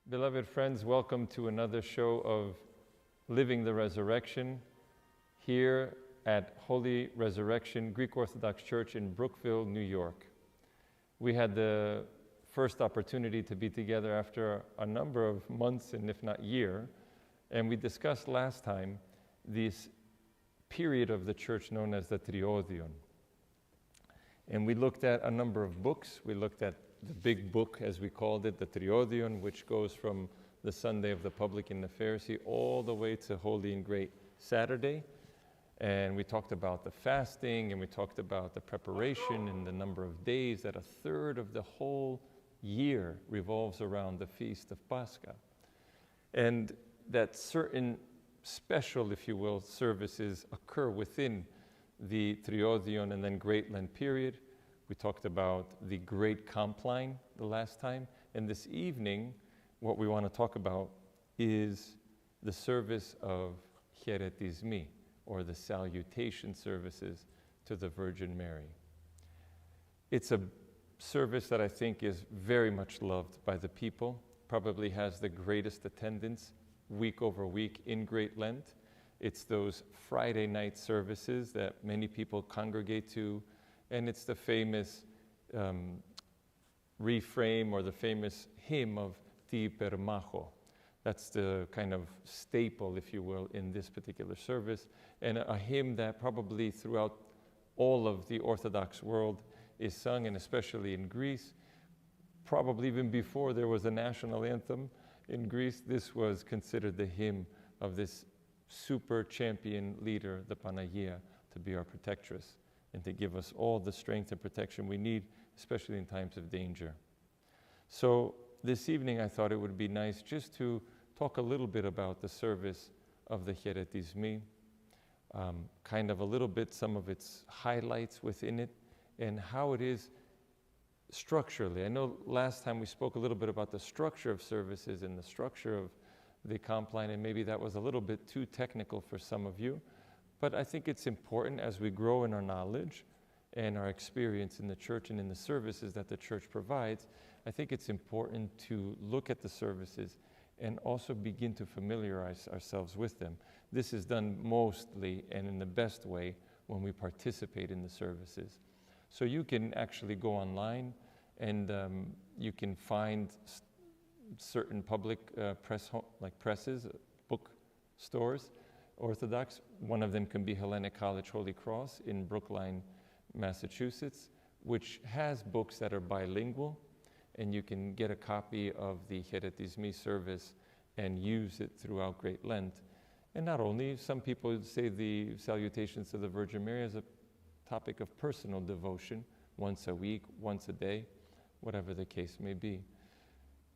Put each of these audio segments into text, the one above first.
Beloved friends, welcome to another show of Living the Resurrection here at Holy Resurrection Greek Orthodox Church in Brookville, New York. We had the first opportunity to be together after a number of months and if not year, and we discussed last time this period of the church known as the Triodion. And we looked at a number of books. We looked at the big book, as we called it, the Triodion, which goes from the Sunday of the Publican, the Pharisee, all the way to Holy and Great Saturday. And we talked about the fasting, and we talked about the preparation and the number of days, that a third of the whole year revolves around the Feast of Pascha. And that certain special, if you will, services occur within the Triodion and then Great Lent period. We talked about the Great Compline the last time, and this evening, what we want to talk about is the service of Hieretismi, or the Salutation services to the Virgin Mary. It's a service that I think is very much loved by the people, probably has the greatest attendance week over week in Great Lent. It's those Friday night services that many people congregate to, and it's the famous reframe or the famous hymn of Ti per Macho. That's the kind of staple, if you will, in this particular service, and a hymn that probably throughout all of the Orthodox world is sung, and especially in Greece. Probably even before there was a national anthem in Greece, this was considered the hymn of this super champion leader, the Panagia, to be our protectress and to give us all the strength and protection we need, especially in times of danger. So this evening I thought it would be nice just to talk a little bit about the service of the Hieretismi, kind of a little bit some of its highlights within it and how it is structurally. I know last time we spoke a little bit about the structure of services and the structure of the Compline, and maybe that was a little bit too technical for some of you. But I think it's important as we grow in our knowledge and our experience in the church and in the services that the church provides, I think it's important to look at the services and also begin to familiarize ourselves with them. This is done mostly and in the best way when we participate in the services. So you can actually go online and you can find certain public presses, book stores, Orthodox. One of them can be Hellenic College Holy Cross in Brookline, Massachusetts, which has books that are bilingual, and you can get a copy of the Hieretismi service and use it throughout Great Lent. And not only, some people say the Salutations to the Virgin Mary as a topic of personal devotion, once a week, once a day, whatever the case may be.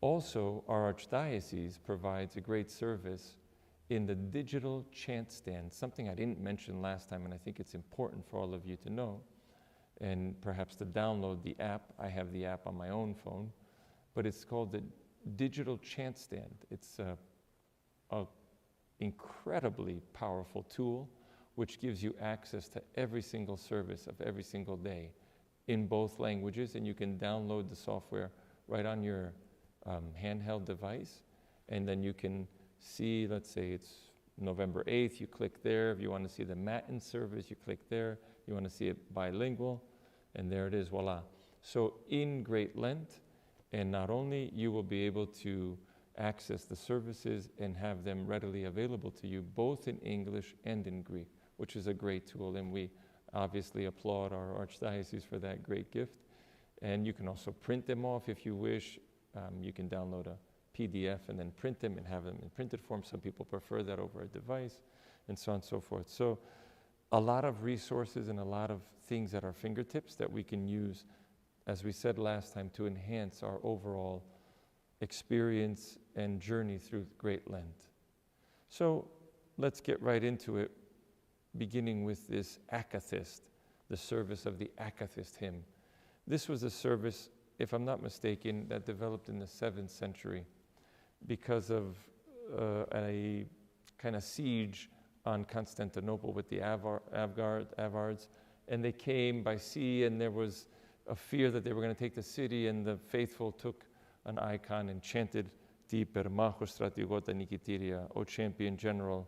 Also, our Archdiocese provides a great service in the digital chant stand, something I didn't mention last time, and I think it's important for all of you to know, and perhaps to download the app. I have the app on my own phone, but it's called the digital chant stand. It's a incredibly powerful tool which gives you access to every single service of every single day in both languages, and you can download the software right on your handheld device, and then you can see, let's say it's November 8th, you click there. If you want to see the Matin service, you click there. You want to see it bilingual, and there it is, voila. So in Great Lent, and not only, you will be able to access the services and have them readily available to you, both in English and in Greek, which is a great tool, and we obviously applaud our Archdiocese for that great gift. And you can also print them off if you wish. You can download a PDF and then print them and have them in printed form. Some people prefer that over a device, and so on and so forth. So a lot of resources and a lot of things at our fingertips that we can use, as we said last time, to enhance our overall experience and journey through Great Lent. So let's get right into it, beginning with this Akathist, the service of the Akathist hymn. This was a service, if I'm not mistaken, that developed in the 7th century because of a kind of siege on Constantinople with the Avars, and they came by sea, and there was a fear that they were going to take the city, and the faithful took an icon and chanted ti permacho stratigota nikitiria, O champion general,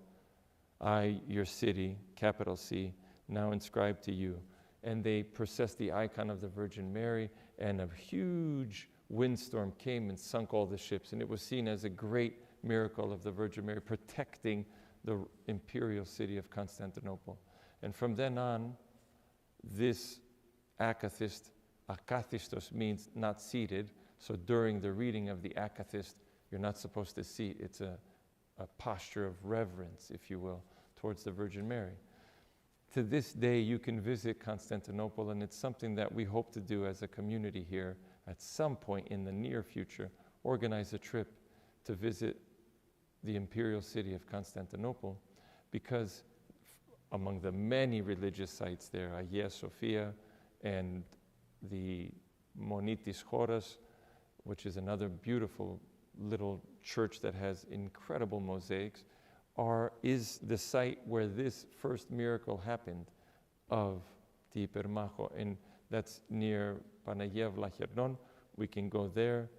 I, your city, capital C, now inscribe to you. And they processed the icon of the Virgin Mary, and a huge windstorm came and sunk all the ships. And it was seen as a great miracle of the Virgin Mary protecting the imperial city of Constantinople. And from then on, this Akathist, Akathistos means not seated. So during the reading of the Akathist, you're not supposed to seat. It's a posture of reverence, if you will, towards the Virgin Mary. To this day, you can visit Constantinople, and it's something that we hope to do as a community here at some point in the near future, organize a trip to visit the imperial city of Constantinople, because among the many religious sites there, Hagia Sophia and the Monitis Choras, which is another beautiful little church that has incredible mosaics, is the site where this first miracle happened of Ti Permacho, and that's near Panagia Vlachernon. We can go there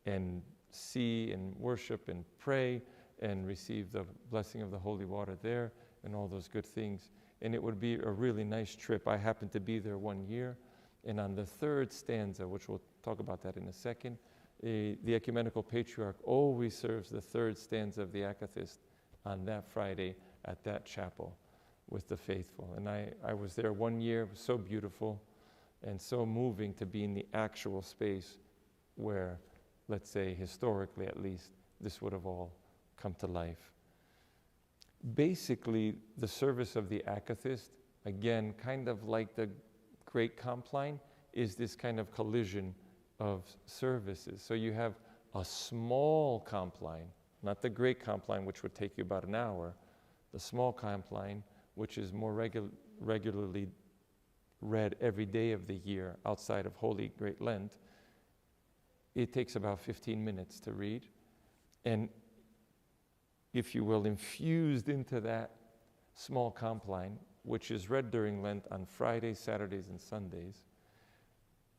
and see and worship and pray and receive the blessing of the holy water there and all those good things. And it would be a really nice trip. I happened to be there one year, and on the third stanza, which we'll talk about that in a second, the Ecumenical Patriarch always serves the third stanza of the Akathist on that Friday at that chapel with the faithful. And I was there one year. It was so beautiful and so moving to be in the actual space where, let's say historically at least, this would have all come to life. Basically, the service of the Akathist, again, kind of like the Great Compline, is this kind of collision of services. So you have a small compline, not the Great Compline, which would take you about an hour, the small compline, which is more regularly read every day of the year outside of Holy Great Lent. It takes about 15 minutes to read. And if you will, infused into that small compline, which is read during Lent on Fridays, Saturdays, and Sundays,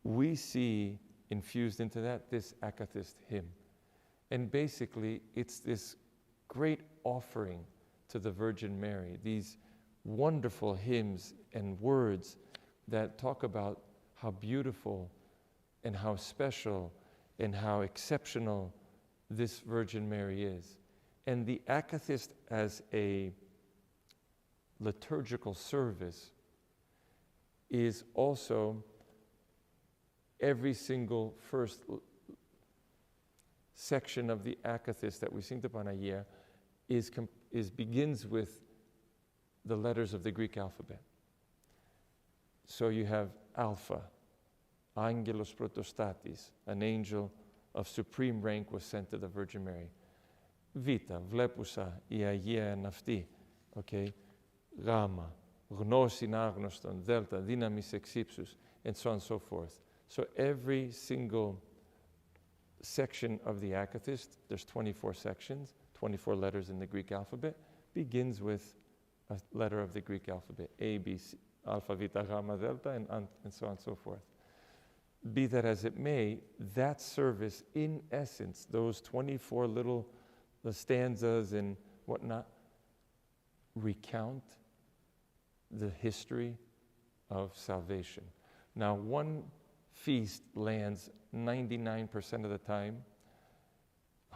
we see infused into that this Akathist hymn. And basically, it's this great offering to the Virgin Mary, these wonderful hymns and words that talk about how beautiful and how special and how exceptional this Virgin Mary is. And the Akathist as a liturgical service is also every single first section of the Akathist that we sing to Panagia begins with the letters of the Greek alphabet. So you have Alpha, Angelos Protostatis, an angel of supreme rank was sent to the Virgin Mary. Vita, Vlepusa, η Αγία εν αυτή, okay? Gamma, γνώση άγνωστον, Delta, δύναμις εξ ύψους, and so on and so forth. So every single section of the Akathist, there's 24 sections, 24 letters in the Greek alphabet, begins with a letter of the Greek alphabet, A, B, C, Alpha, Vita, Gamma, Delta, and so on and so forth. Be that as it may, that service, in essence, those 24 little stanzas and whatnot, recount the history of salvation. Now, one feast lands 99% of the time,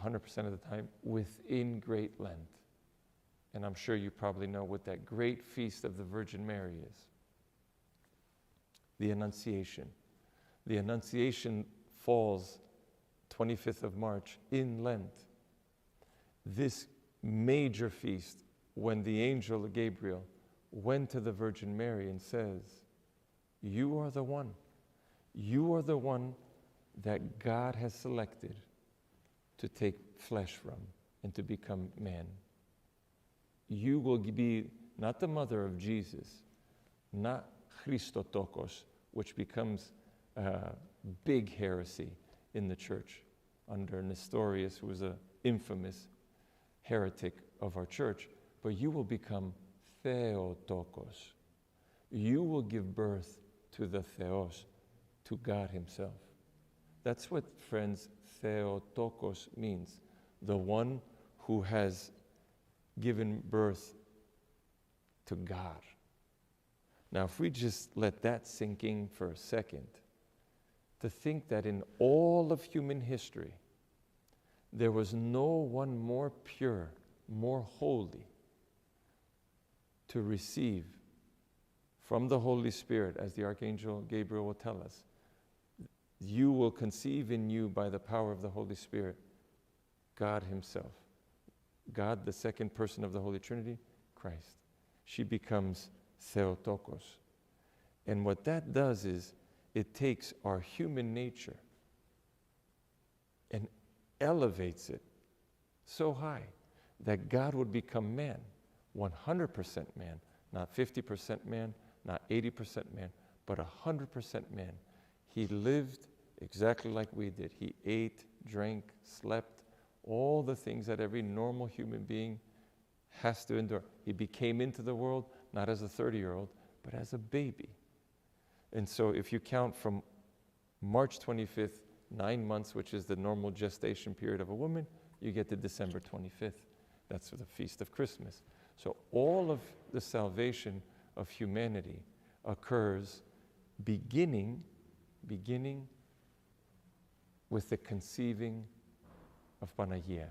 100% of the time, within Great Lent. And I'm sure you probably know what that great feast of the Virgin Mary is. The Annunciation. The Annunciation falls 25th of March in Lent. This major feast, when the angel Gabriel went to the Virgin Mary and says, you are the one. You are the one that God has selected to take flesh from and to become man. You will be not the mother of Jesus, not Theotokos, which becomes a big heresy in the church under Nestorius, who was an infamous heretic of our church, but you will become Theotokos. You will give birth to the Theos, to God himself. That's what, friends, Theotokos means. the one who has given birth to God. Now, if we just let that sink in for a second, to think that in all of human history, there was no one more pure, more holy to receive from the Holy Spirit, as the Archangel Gabriel will tell us. You will conceive in you by the power of the Holy Spirit, God Himself. God, the second person of the Holy Trinity, Christ. She becomes Theotokos. And what that does is it takes our human nature and elevates it so high that God would become man, 100% man, not 50% man, not 80% man, but 100% man. He lived exactly like we did. He ate, drank, slept, all the things that every normal human being has to endure. He became into the world, not as a 30-year-old, but as a baby. And so if you count from March 25th, 9 months, which is the normal gestation period of a woman, you get to December 25th. That's for the Feast of Christmas. So all of the salvation of humanity occurs beginning with the conceiving of Panagia.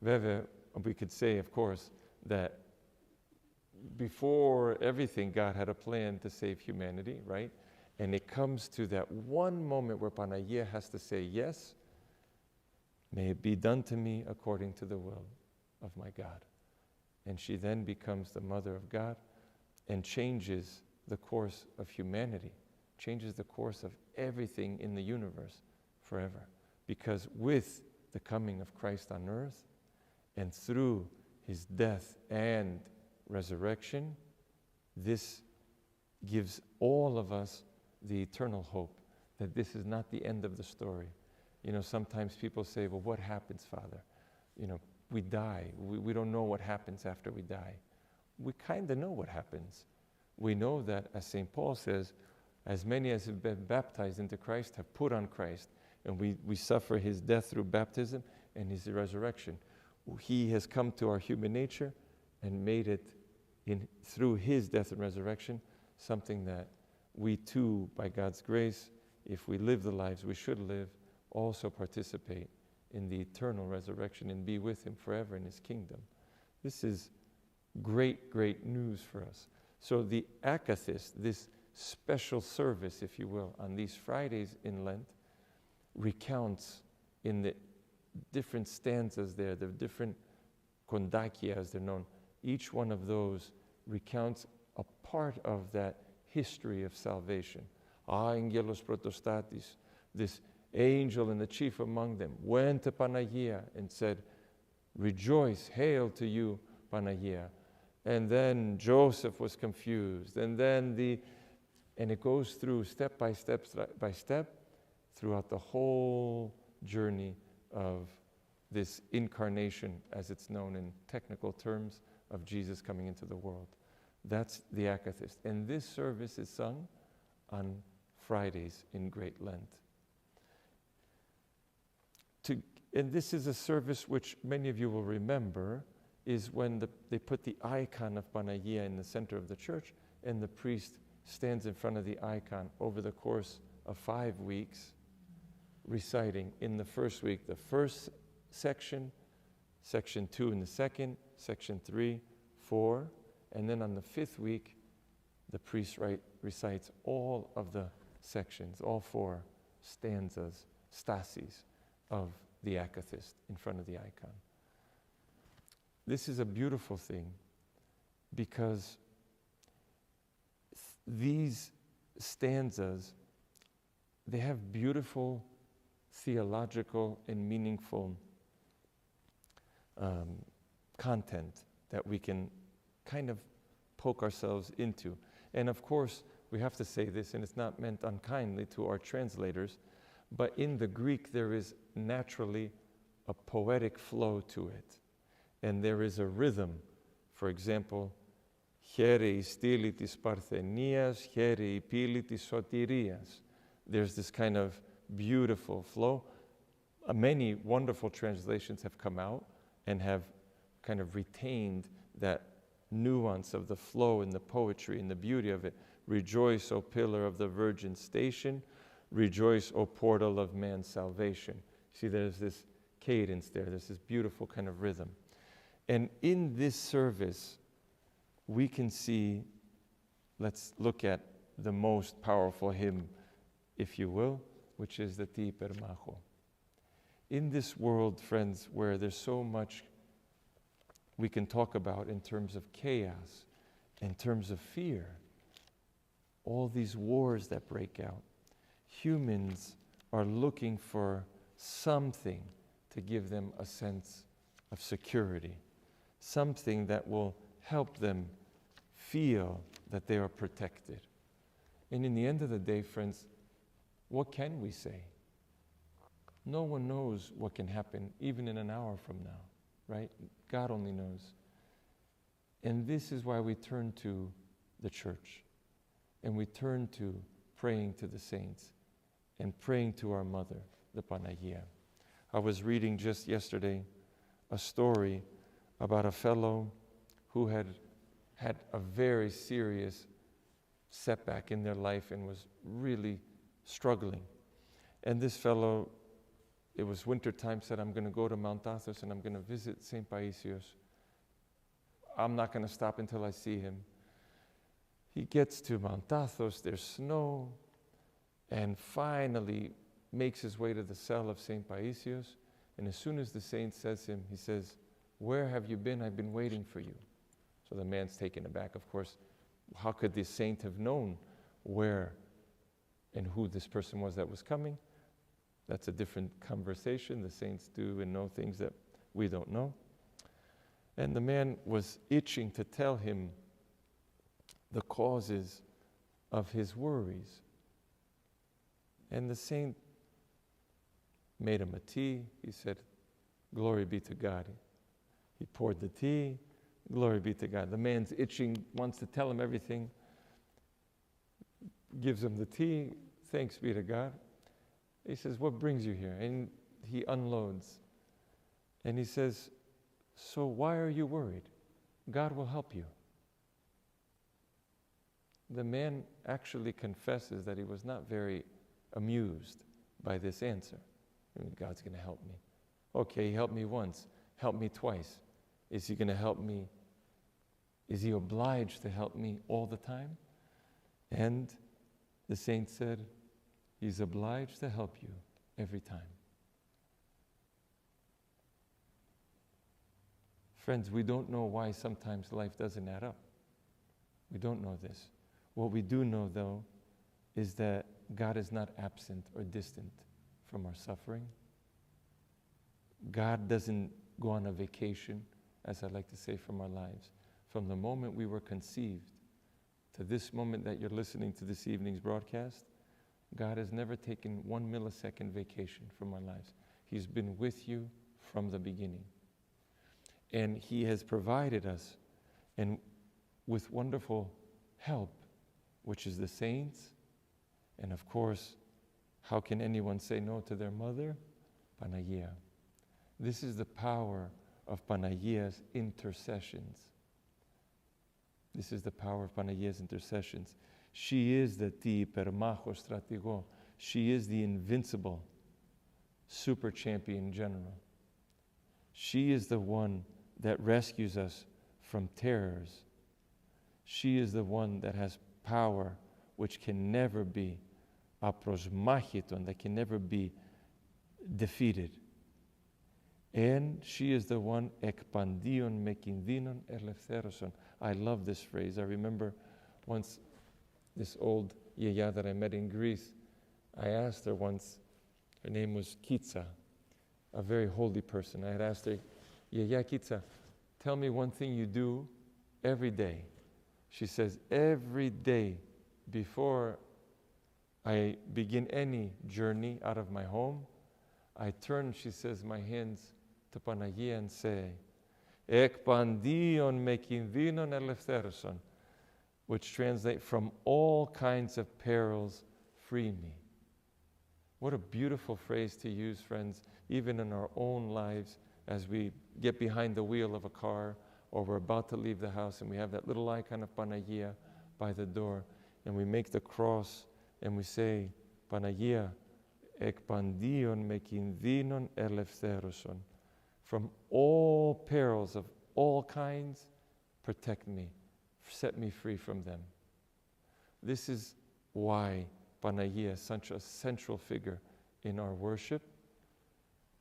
Βέβαια, we could say, of course, that before everything, God had a plan to save humanity, right? And it comes to that one moment where Panagia has to say, yes, may it be done to me according to the will of my God. And she then becomes the mother of God and changes the course of humanity, changes the course of everything in the universe forever. Because with the coming of Christ on earth and through His death and resurrection, this gives all of us the eternal hope that this is not the end of the story. You know, sometimes people say, well, what happens, Father? You know, we die. We don't know what happens after we die. We kind of know what happens. We know that, as St. Paul says, as many as have been baptized into Christ have put on Christ. And we suffer His death through baptism and His resurrection. He has come to our human nature and made it, through His death and resurrection, something that we too, by God's grace, if we live the lives we should live, also participate in the eternal resurrection and be with Him forever in His kingdom. This is great, great news for us. So the Akathist, this special service, if you will, on these Fridays in Lent, recounts in the different stanzas there, the different kondakia as they're known, each one of those recounts a part of that history of salvation. Angelos protostatis, this angel and the chief among them, went to Panagia and said, rejoice, hail to you, Panagia. And then Joseph was confused. And it goes through step by step, throughout the whole journey of this incarnation, as it's known in technical terms, of Jesus coming into the world. That's the Akathist. And this service is sung on Fridays in Great Lent. And this is a service which many of you will remember is when they put the icon of Panagia in the center of the church, and the priest stands in front of the icon over the course of 5 weeks, reciting in the first week the first section, section 2 in the second, section 3, 4, and then on the 5th week, the priest recites all of the sections, all 4 stanzas, stasis of the Akathist in front of the icon. This is a beautiful thing because these stanzas, they have beautiful theological and meaningful content that we can kind of poke ourselves into. And of course, we have to say this, and it's not meant unkindly to our translators, but in the Greek there is naturally a poetic flow to it. And there is a rhythm. For example, Χαίρε η στήλη της Παρθενίας, χαίρε η πύλη της σωτηρίας. There's this kind of beautiful flow. many wonderful translations have come out and have kind of retained that nuance of the flow and the poetry and the beauty of it. Rejoice, O pillar of the virgin station. Rejoice, O portal of man's salvation. See, there's this cadence there. There's this beautiful kind of rhythm. And in this service, we can see, let's look at the most powerful hymn, if you will, which is the Ti per Macho. In this world, friends, where there's so much we can talk about in terms of chaos, in terms of fear, all these wars that break out, humans are looking for something to give them a sense of security, something that will help them feel that they are protected. And in the end of the day, friends, what can we say? No one knows what can happen even in an hour from now, right? God only knows. And this is why we turn to the church, and we turn to praying to the saints and praying to our mother, the Panagia. I was reading just yesterday a story about a fellow who had a very serious setback in their life and was really struggling. And this fellow, it was wintertime, said, I'm going to go to Mount Athos and I'm going to visit St. Paisios. I'm not going to stop until I see him. He gets to Mount Athos, there's snow, and finally makes his way to the cell of St. Paisios. And as soon as the saint says him, he says, where have you been? I've been waiting for you. So the man's taken aback, of course. How could the saint have known where and who this person was that was coming? That's a different conversation. The saints do and know things that we don't know. And the man was itching to tell him the causes of his worries. And the saint made him a tea. He said, glory be to God. He poured the tea. Glory be to God. The man's itching, wants to tell him everything. Gives him the tea. Thanks be to God. He says, what brings you here? And he unloads. And he says, so why are you worried? God will help you. The man actually confesses that he was not very amused by this answer. I mean, God's going to help me. Okay, he helped me once. Help me twice. Is he going to help me? Is he obliged to help me all the time? And the saint said, he's obliged to help you every time. Friends, we don't know why sometimes life doesn't add up. We don't know this. What we do know, though, is that God is not absent or distant from our suffering. God doesn't go on a vacation, as I like to say, from our lives. From the moment we were conceived to this moment that you're listening to this evening's broadcast, God has never taken 1 millisecond vacation from our lives. He's been with you from the beginning. And He has provided us and with wonderful help, which is the saints. And of course, how can anyone say no to their mother? Panagia. This is the power of Panagia's intercessions. This is the power of Panagia's intercessions. She is the Ti per Macho Stratigo. She is the invincible super champion general. She is the one that rescues us from terrors. She is the one that has power which can never be aprosmachiton, that can never be defeated. And she is the one ekpandion mekindinon eleftheroson. I love this phrase. I remember once this old yaya that I met in Greece, I asked her once, her name was Kitsa, a very holy person. I had asked her, Yaya Kitsa, tell me one thing you do every day. She says, every day before I begin any journey out of my home, I turn, she says, my hands to Panagia and say, Ekpandion mekindinon eleftheroson, which translate, from all kinds of perils, free me. What a beautiful phrase to use, friends, even in our own lives as we get behind the wheel of a car or we're about to leave the house and we have that little icon of Panagia by the door and we make the cross and we say, Panagia, ekpandion mekindinon eleftheroson. From all perils of all kinds, protect me, set me free from them. This is why Panagia is such a central figure in our worship.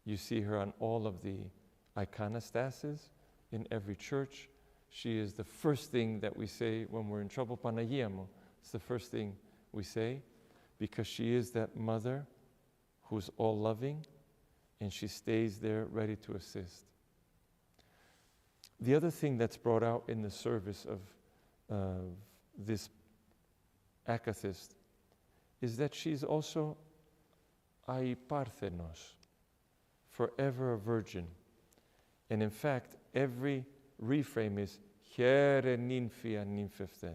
You see her on all of the iconostases in every church. She is the first thing that we say when we're in trouble, Panagiamo. It's the first thing we say because she is that mother who's all-loving and she stays there ready to assist. The other thing that's brought out in the service of this Akathist is that she's also aiparthenos, forever a virgin. And in fact, every reframe is Here nymphia nymphephthe.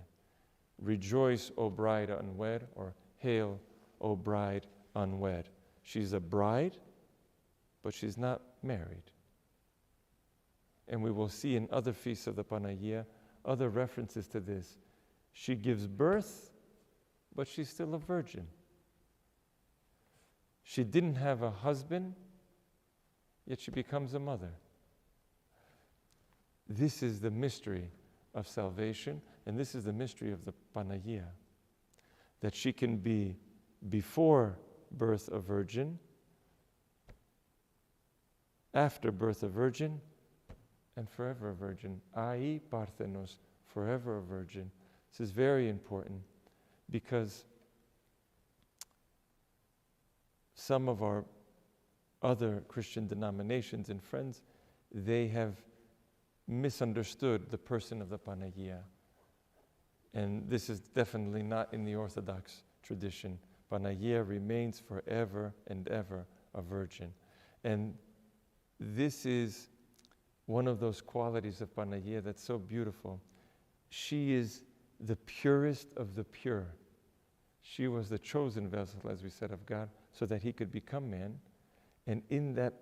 Rejoice, O bride unwed, or Hail, O bride unwed. She's a bride, but she's not married. And we will see in other feasts of the Panagia other references to this. She gives birth, but she's still a virgin. She didn't have a husband, yet she becomes a mother. This is the mystery of salvation, and this is the mystery of the Panagia, that she can be before birth a virgin, after birth a virgin, and forever a virgin. Ai parthenos, forever a virgin. This is very important because some of our other Christian denominations and friends, they have misunderstood the person of the Panagia. And this is definitely not in the Orthodox tradition. Panagia remains forever and ever a virgin. And this is one of those qualities of Panagia that's so beautiful. She is the purest of the pure. She was the chosen vessel, as we said, of God, so that he could become man. And in that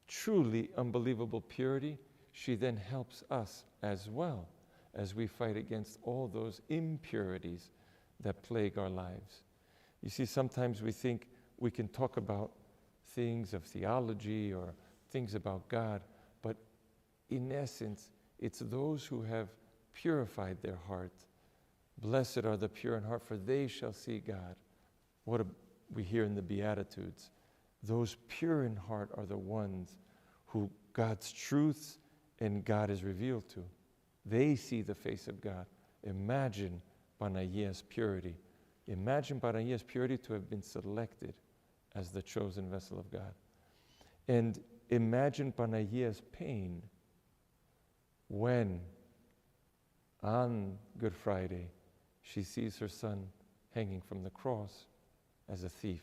truly unbelievable purity, she then helps us as well as we fight against all those impurities that plague our lives. You see, sometimes we think we can talk about things of theology or things about God, but in essence, it's those who have purified their heart. Blessed are the pure in heart, for they shall see God. We hear in the Beatitudes. Those pure in heart are the ones who God's truths and God is revealed to. They see the face of God. Imagine Panagia's purity. Imagine Panagia's purity to have been selected as the chosen vessel of God. And imagine Panagia's pain when on Good Friday she sees her son hanging from the cross as a thief.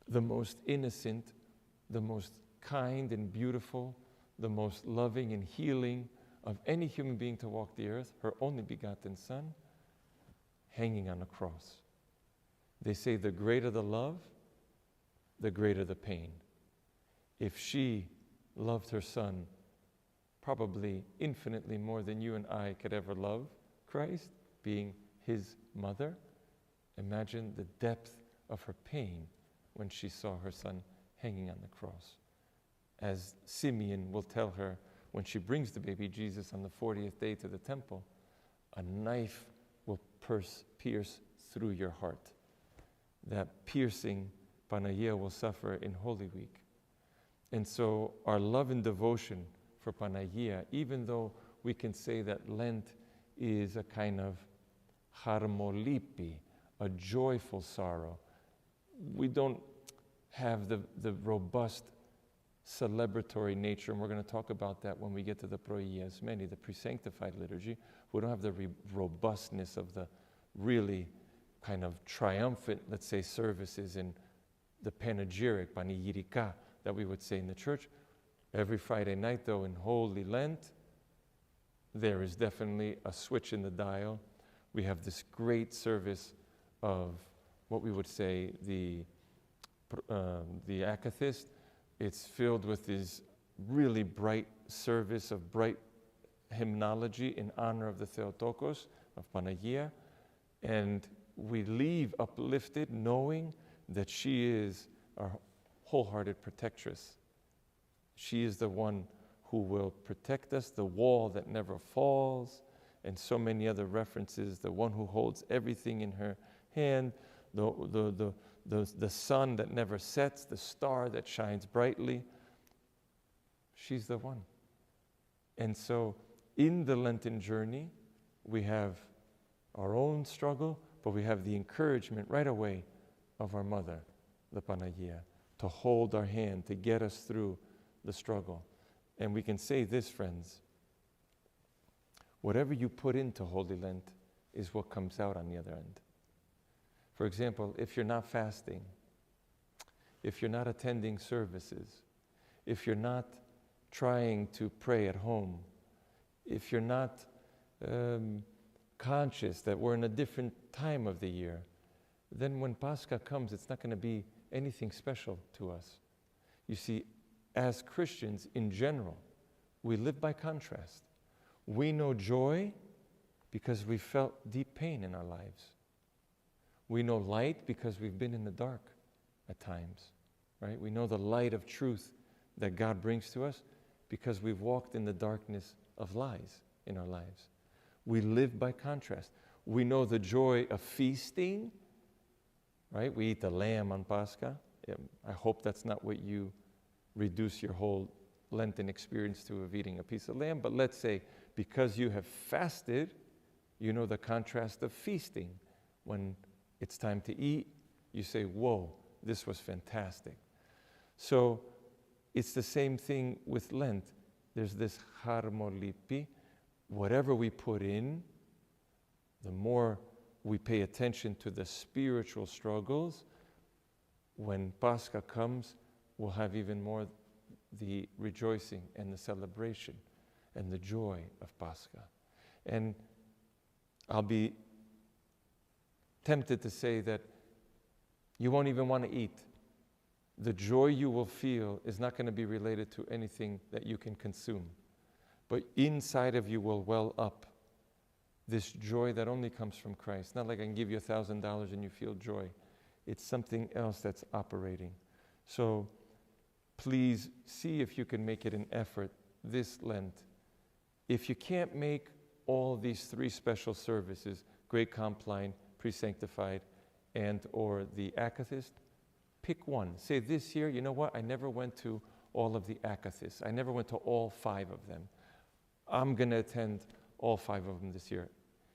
The most innocent, the most kind and beautiful, the most loving and healing of any human being to walk the earth, her only begotten son, hanging on a cross. They say the greater the love, the greater the pain. If she loved her son probably infinitely more than you and I could ever love Christ, being his mother, imagine the depth of her pain when she saw her son hanging on the cross. As Simeon will tell her when she brings the baby Jesus on the 40th day to the temple, a knife will pierce through your heart. That piercing Panagia will suffer in Holy Week. And so our love and devotion for Panagia, even though we can say that Lent is a kind of harmolipi, a joyful sorrow, we don't have the robust celebratory nature, and we're going to talk about that when we get to the Proiasmeni, the pre-sanctified liturgy. We don't have the robustness of the really kind of triumphant, let's say, services in the panegyric, panegyrika, that we would say in the church. Every Friday night, though, in Holy Lent, there is definitely a switch in the dial. We have this great service of what we would say, the Akathist. It's filled with this really bright service of bright hymnology in honor of the Theotokos, of Panagia. And we leave uplifted knowing that she is our wholehearted protectress. She is the one who will protect us, the wall that never falls, and so many other references, the one who holds everything in her hand, the sun that never sets, the star that shines brightly. She's the one. And so in the Lenten journey, we have our own struggle, but we have the encouragement right away of our mother, the Panagia, to hold our hand, to get us through the struggle. And we can say this, friends, whatever you put into Holy Lent is what comes out on the other end. For example, if you're not fasting, if you're not attending services, if you're not trying to pray at home, if you're not conscious that we're in a different time of the year, then when Pascha comes, it's not going to be anything special to us. You see, as Christians in general, we live by contrast. We know joy because we felt deep pain in our lives. We know light because we've been in the dark at times, right? We know the light of truth that God brings to us because we've walked in the darkness of lies in our lives. We live by contrast. We know the joy of feasting, right? We eat the lamb on Pascha. I hope that's not what you reduce your whole Lenten experience to, of eating a piece of lamb. But let's say because you have fasted, you know the contrast of feasting. When it's time to eat, you say, whoa, this was fantastic. So it's the same thing with Lent. There's this harmolipi. Whatever we put in, the more we pay attention to the spiritual struggles, when Pascha comes, we'll have even more the rejoicing and the celebration and the joy of Pascha. And I'll be tempted to say that you won't even want to eat. The joy you will feel is not going to be related to anything that you can consume. But inside of you will well up this joy that only comes from Christ. Not like I can give you $1,000 and you feel joy. It's something else that's operating. So please see if you can make it an effort this Lent. If you can't make all these 3 special services, Great Compline, Pre-Sanctified, and or the Akathist, pick one. Say this year, you know what? I never went to all of the Akathists. I never went to all 5 of them. I'm going to attend all 5 of them this year.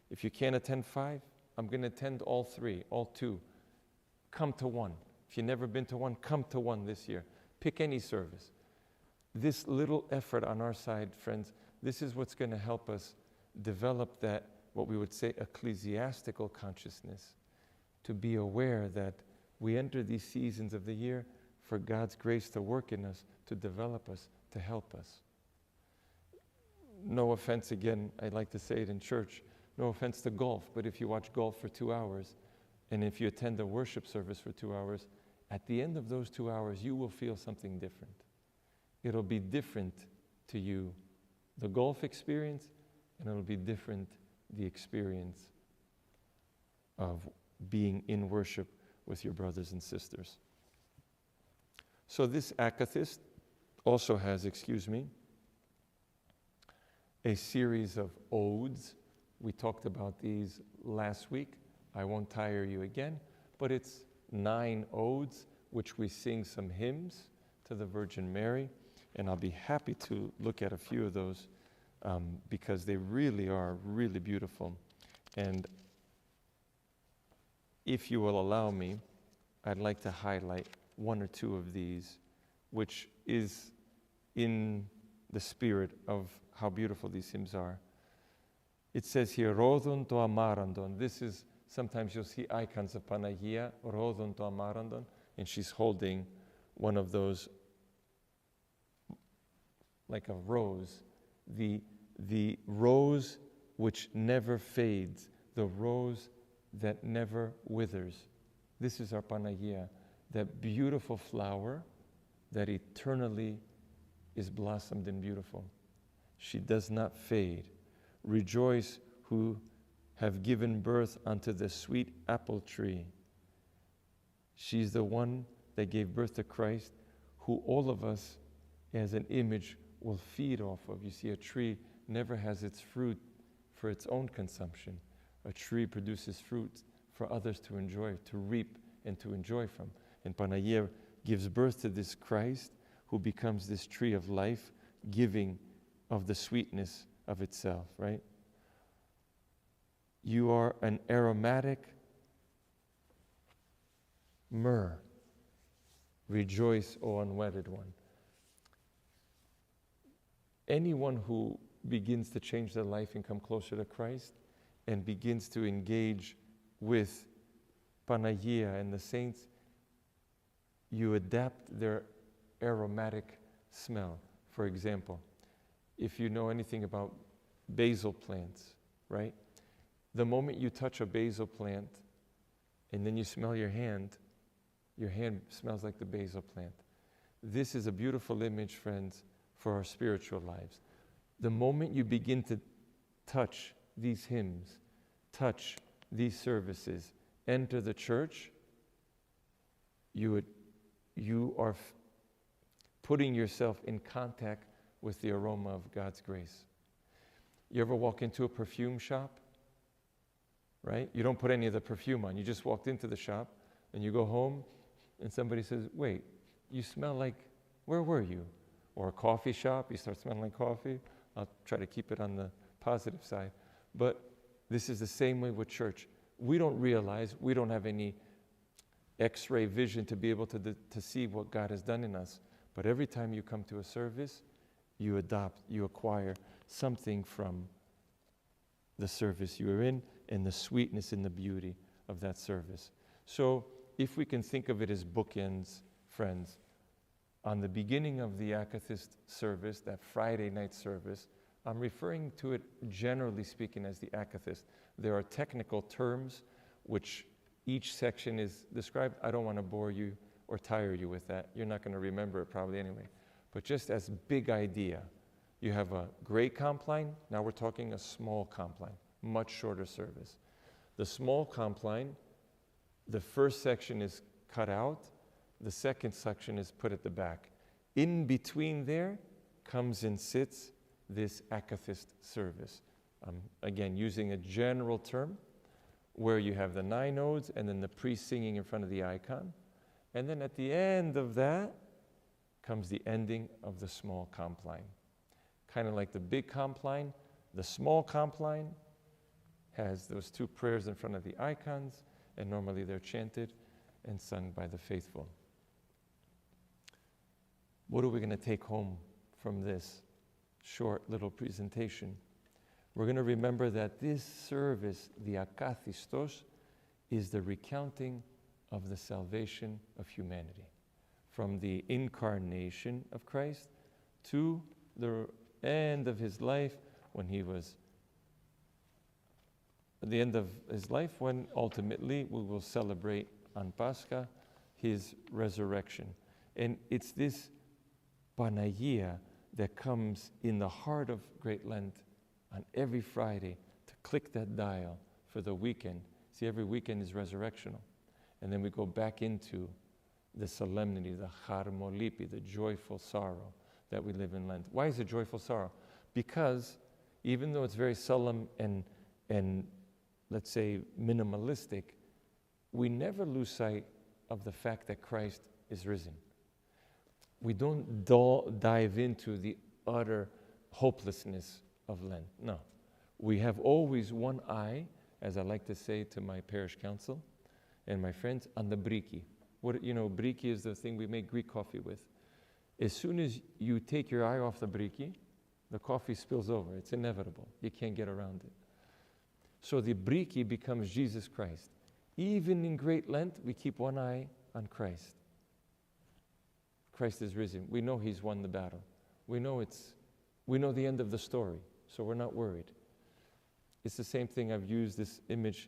If you can't attend 5, I'm going to attend all 3, all 2. Come to one. If you've never been to one, come to one this year. Pick any service. This little effort on our side, friends, this is what's going to help us develop that, what we would say, ecclesiastical consciousness, to be aware that we enter these seasons of the year for God's grace to work in us, to develop us, to help us. No offense, again, I like to say it in church, no offense to golf, but if you watch golf for 2 hours, and if you attend a worship service for 2 hours, at the end of those 2 hours, you will feel something different. It'll be different to you, the golf experience, and it'll be different, the experience of being in worship with your brothers and sisters. So this Akathist also has, a series of odes. We talked about these last week. I won't tire you again, but it's 9 odes, which we sing some hymns to the Virgin Mary, and I'll be happy to look at a few of those because they really are really beautiful. And if you will allow me, I'd like to highlight 1 or 2 of these, which is in the spirit of how beautiful these hymns are. It says here, Rodon to amarandon. This is, sometimes you'll see icons of Panagia, Rodon to amarandon, and she's holding one of those, like a rose, the rose which never fades, the rose that never withers, This is our Panagia, that beautiful flower that eternally is blossomed and beautiful. She does not fade. Rejoice who have given birth unto the sweet apple tree. She's the one that gave birth to Christ, who all of us, as an image, will feed off of. You see, a tree never has its fruit for its own consumption. A tree produces fruit for others to enjoy, to reap and to enjoy from. And Panagia gives birth to this Christ who becomes this tree of life, giving of the sweetness of itself, right? You are an aromatic myrrh. Rejoice, O unwedded one. Anyone who begins to change their life and come closer to Christ and begins to engage with Panagia and the saints, you adapt their aromatic smell. For example, if you know anything about basil plants, right? The moment you touch a basil plant and then you smell your hand smells like the basil plant. This is a beautiful image, friends, for our spiritual lives. The moment you begin to touch these hymns, touch these services, enter the church, you are putting yourself in contact with the aroma of God's grace. You ever walk into a perfume shop, right? You don't put any of the perfume on. You just walked into the shop and you go home and somebody says, wait, you smell like, where were you? Or a coffee shop, you start smelling like coffee. I'll try to keep it on the positive side. But this is the same way with church. We don't realize, we don't have any X-ray vision to be able to see what God has done in us. But every time you come to a service, you acquire something from the service you are in and the sweetness and the beauty of that service. So if we can think of it as bookends, friends, on the beginning of the Akathist service, that Friday night service, I'm referring to it generally speaking as the Akathist. There are technical terms which each section is described. I don't want to bore you or tire you with that. You're not going to remember it probably anyway. But just as big idea, you have a great compline. Now we're talking a small compline, much shorter service. The small compline, the first section is cut out. The second section is put at the back. In between there comes and sits this Akathist service. Again, using a general term where you have the 9 nodes and then the priest singing in front of the icon. And then at the end of that comes the ending of the small compline. Kind of like the big compline, the small compline has those 2 prayers in front of the icons, and normally they're chanted and sung by the faithful. What are we going to take home from this short little presentation? We're going to remember that this service, the Akathistos, is the recounting of the salvation of humanity. From the incarnation of Christ to the end of his life, when he was at the end of his life, when ultimately we will celebrate on Pascha his resurrection. And it's this Panagia that comes in the heart of Great Lent on every Friday to click that dial for the weekend. See, every weekend is resurrectional. And then we go back into the solemnity, the charmolipi, the joyful sorrow that we live in Lent. Why is it joyful sorrow? Because even though it's very solemn and let's say minimalistic, we never lose sight of the fact that Christ is risen. We don't dive into the utter hopelessness of Lent. No. We have always one eye, as I like to say to my parish council and my friends, on the briki. Briki is the thing we make Greek coffee with. As soon as you take your eye off the briki, the coffee spills over. It's inevitable. You can't get around it. So the briki becomes Jesus Christ. Even in Great Lent, we keep one eye on Christ. Christ is risen. We know he's won the battle. We know the end of the story, so we're not worried. It's the same thing. I've used this image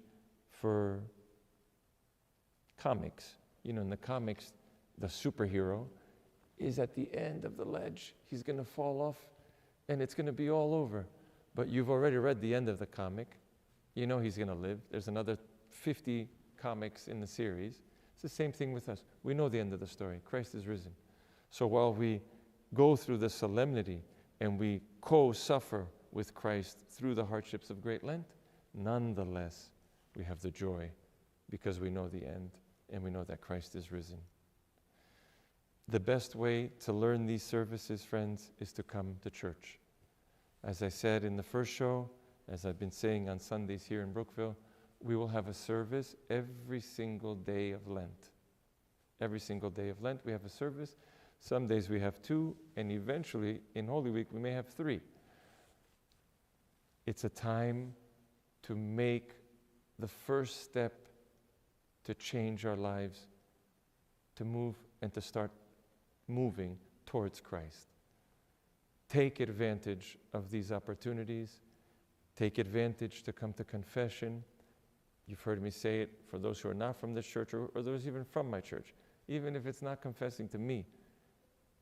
for comics. You know, in the comics, the superhero is at the end of the ledge. He's going to fall off, and it's going to be all over. But you've already read the end of the comic. You know he's going to live. There's another 50 comics in the series. It's the same thing with us. We know the end of the story. Christ is risen. So while we go through the solemnity and we co-suffer with Christ through the hardships of Great Lent, nonetheless, we have the joy because we know the end and we know that Christ is risen. The best way to learn these services, friends, is to come to church. As I said in the first show, as I've been saying on Sundays here in Brookville, we will have a service every single day of Lent. Every single day of Lent we have a service. Some days we have 2, and eventually in Holy Week we may have 3. It's a time to make the first step to change our lives, to move and to start moving towards Christ. Take advantage of these opportunities. Take advantage to come to confession. You've heard me say it for those who are not from this church or those even from my church. Even if it's not confessing to me,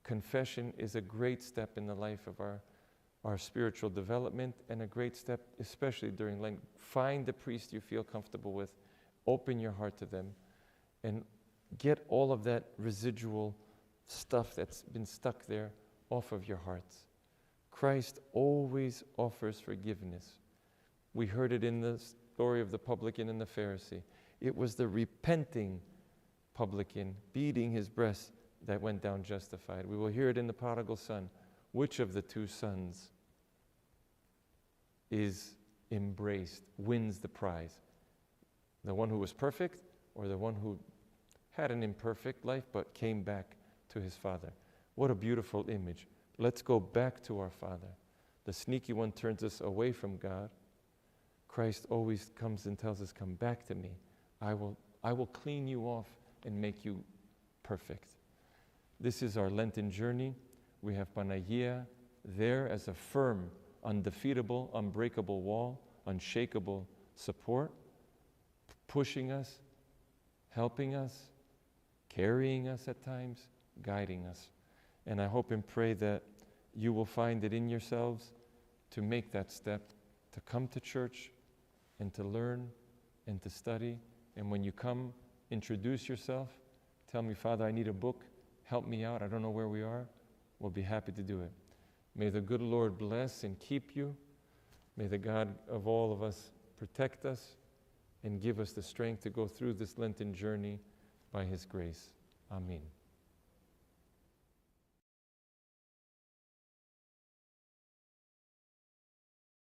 confession is a great step in the life of our spiritual development and a great step, especially during Lent. Find the priest you feel comfortable with. Open your heart to them and get all of that residual stuff that's been stuck there off of your hearts. Christ always offers forgiveness. We heard it in the story of the publican and the Pharisee. It was the repenting publican beating his breast that went down justified. We will hear it in the prodigal son. Which of the 2 sons is embraced, wins the prize? The one who was perfect or the one who had an imperfect life but came back to his Father? What a beautiful image. Let's go back to our Father. The sneaky one turns us away from God. Christ always comes and tells us, come back to me. I will clean you off and make you perfect. This is our Lenten journey. We have Panagia there as a firm, undefeatable, unbreakable wall, unshakable support, pushing us, helping us, carrying us at times, guiding us. And I hope and pray that you will find it in yourselves to make that step, to come to church and to learn and to study. And when you come, introduce yourself. Tell me, Father, I need a book. Help me out. I don't know where we are. We'll be happy to do it. May the good Lord bless and keep you. May the God of all of us protect us and give us the strength to go through this Lenten journey by His grace. Amen.